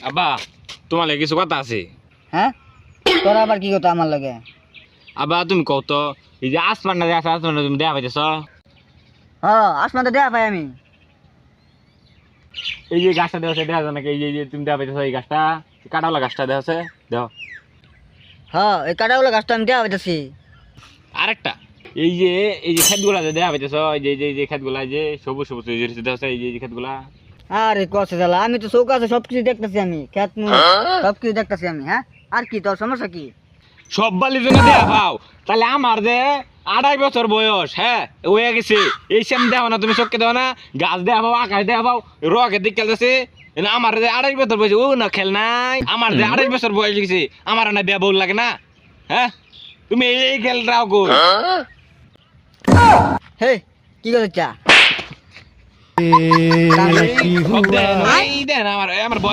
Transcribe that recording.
আব্বা তোমার লাগে কিছু কথা আছে। হ্যাঁ তোর আবার কি কথা আমার লাগে? আব্বা তুমি কও তো এই যে আসমানটা দেখা আসমানটা তুমি দেখা পাইতেছ? হ্যাঁ আসমান তো দেখা পাই আমি। এই যে গাছটা দেখা দেখা যায় নাকি? এই যে তুমি দেখা পাইতেছ এই গাছটা, কাটাওয়ালা গাছটা দেখা আছে দেখো। হ্যাঁ এই কাটাগুলো গাছটা আমি দেখা পাইতেছি। আরেকটা এই যে ক্ষেতগুলা যে দেখা পাইতেছ, এই যে ক্ষেতগুলা যে সবুজ সবুজ এই যে দেখা আছে, এই যে ক্ষেতগুলা। আরে কষে জ্বালা, আমি তো চৌক আছে সবকিছু দেখতেছি, আমি খেত সবকিছু দেখতেছি আমি। হ্যাঁ আর কি তোর সমস্যা কি? সব বালি জন্য দেয়া পাও, তাহলে আমার যে 2.5 বছর বয়স, হ্যাঁ হয়ে গেছে, এই সেম দেখো না তুমি, চোখকে দেখো না, গাছ দেয়া পাও, আকাশ দেয়া পাও, রকের দিক খেলতেছে। আমার যে 2.5 বছর বয়স ও না খেল নাই, আমার যে 2.5 বছর বয়স গেছে আমার না বিয়া বউ লাগে না? হ্যাঁ তুমি এই খেলটাও কই? হে কি করছ চা? সব দেন, এই দেন আমার আমার